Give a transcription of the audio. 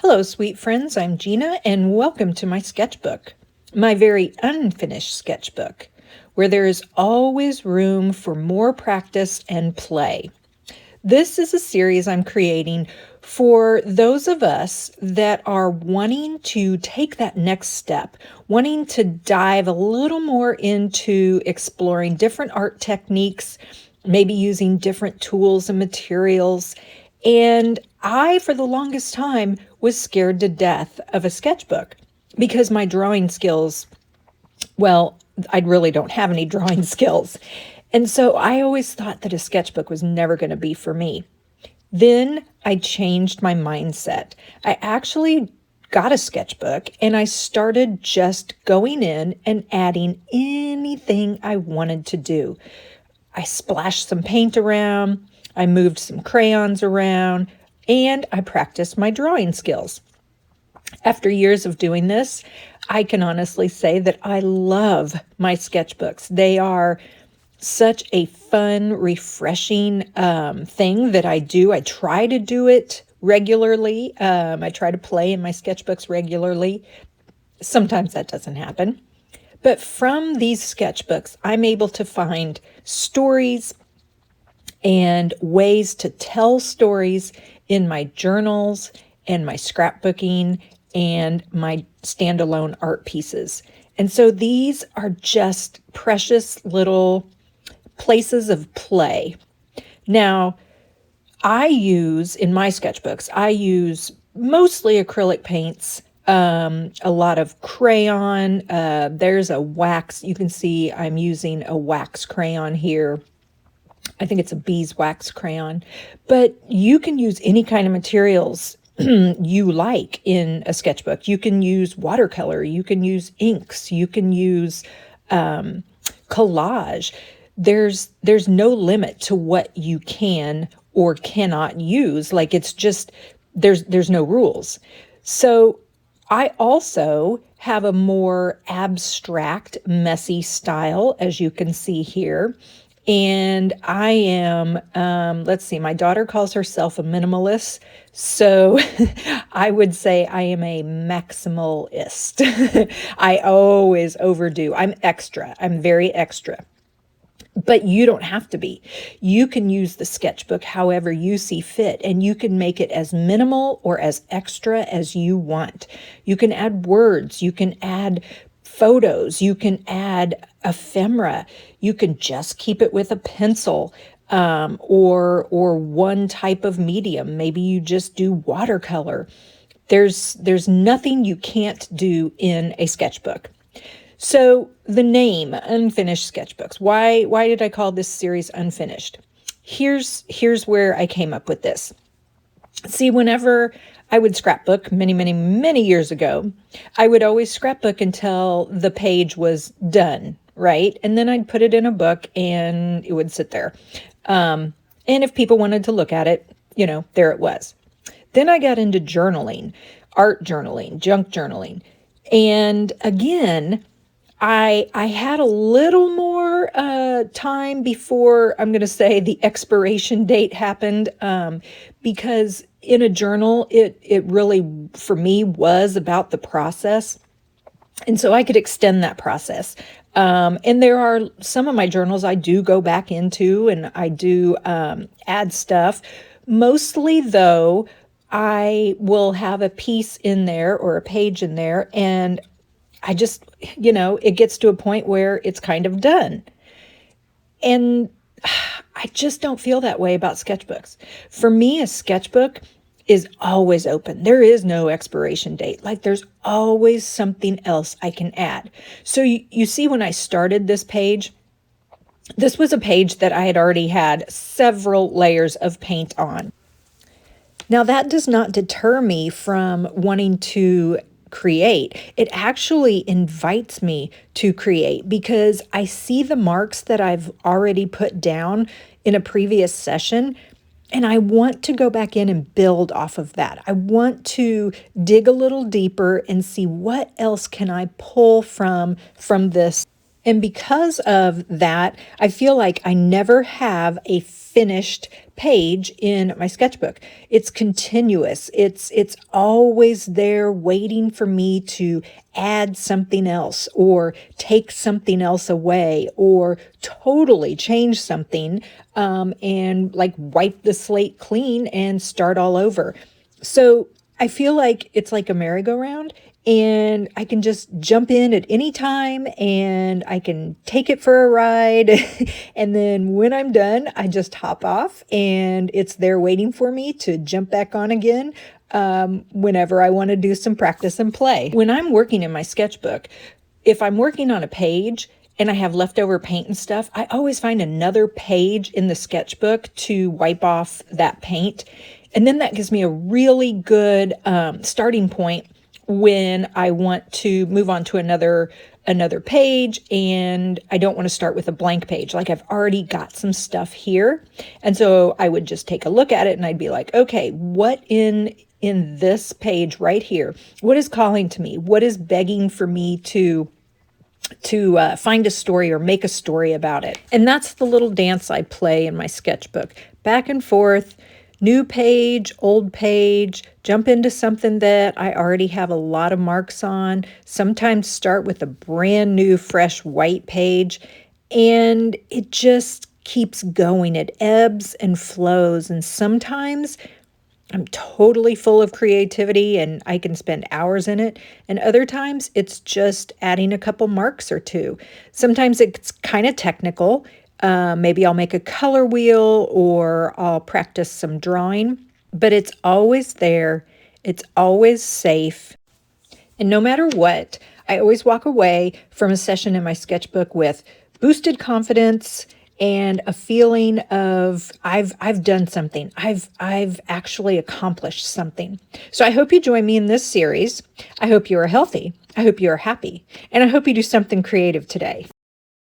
Hello, sweet friends. I'm Gina, and welcome to my sketchbook, my very unfinished sketchbook, where there is always room for more practice and play. This is a series I'm creating for those of us that are wanting to take that next step, wanting to dive a little more into exploring different art techniques, maybe using different tools and materials. And I, for the longest time, was scared to death of a sketchbook because my drawing skills, well, I really don't have any drawing skills. And so I always thought that a sketchbook was never going to be for me. Then I changed my mindset. I actually got a sketchbook and I started just going in and adding anything I wanted to do. I splashed some paint around, I moved some crayons around, and I practiced my drawing skills. After years of doing this, I can honestly say that I love my sketchbooks. They are such a fun, refreshing thing that I do. I try to do it regularly. I try to play in my sketchbooks regularly. Sometimes that doesn't happen. But from these sketchbooks, I'm able to find stories and ways to tell stories in my journals and my scrapbooking and my standalone art pieces. And so these are just precious little places of play. Now, in my sketchbooks, I use mostly acrylic paints, a lot of crayon. There's a wax. You can see I'm using a wax crayon here. I think it's a beeswax crayon, but you can use any kind of materials you like in a sketchbook. You can use watercolor, you can use inks, you can use collage. There's no limit to what you can or cannot use. Like it's just, there's no rules. So I also have a more abstract, messy style, as you can see here. And I am, let's see, my daughter calls herself a minimalist. So I would say I am a maximalist. I always overdo. I'm extra. I'm very extra. But you don't have to be. You can use the sketchbook however you see fit, and you can make it as minimal or as extra as you want. You can add words, you can add photos, you can add ephemera, you can just keep it with a pencil, or one type of medium. Maybe you just do watercolor. There's nothing you can't do in a sketchbook. So the name, Unfinished Sketchbooks. Why did I call this series Unfinished? Here's where I came up with this. See, whenever I would scrapbook many, many, many years ago, I would always scrapbook until the page was done, right? And then I'd put it in a book and it would sit there. And if people wanted to look at it, there it was. Then I got into journaling, art journaling, junk journaling. And again, I had a little more time before, I'm going to say, the expiration date happened, because in a journal, it really, for me, was about the process. And so I could extend that process. And there are some of my journals I do go back into and I do add stuff. Mostly, though, I will have a piece in there or a page in there, and I just, it gets to a point where it's kind of done. And I just don't feel that way about sketchbooks. For me, a sketchbook is always open. There is no expiration date. Like there's always something else I can add. So you see, when I started this page, this was a page that I had already had several layers of paint on. Now that does not deter me from wanting to create. It actually invites me to create because I see the marks that I've already put down in a previous session, and I want to go back in and build off of that. I want to dig a little deeper and see what else can I pull from this And because of that, I feel like I never have a finished page in my sketchbook. It's continuous. It's always there waiting for me to add something else or take something else away or totally change something, and like wipe the slate clean and start all over. So I feel like it's like a merry-go-round, and I can just jump in at any time and I can take it for a ride. And then when I'm done, I just hop off and it's there waiting for me to jump back on again, whenever I want to do some practice and play. When I'm working in my sketchbook, if I'm working on a page and I have leftover paint and stuff, I always find another page in the sketchbook to wipe off that paint. And then that gives me a really good starting point when I want to move on to another page and I don't want to start with a blank page. Like I've already got some stuff here. And so I would just take a look at it and I'd be like, okay, what in this page right here, what is calling to me? What is begging for me to find a story or make a story about it? And that's the little dance I play in my sketchbook. Back and forth, new page, old page, jump into something that I already have a lot of marks on, sometimes start with a brand new, fresh white page, and it just keeps going. It ebbs and flows, and sometimes I'm totally full of creativity and I can spend hours in it. And other times it's just adding a couple marks or two. Sometimes it's kind of technical. Maybe I'll make a color wheel or I'll practice some drawing, but it's always there. It's always safe. And no matter what, I always walk away from a session in my sketchbook with boosted confidence and a feeling of I've done something. I've actually accomplished something. So I hope you join me in this series. I hope you are healthy. I hope you are happy. And I hope you do something creative today.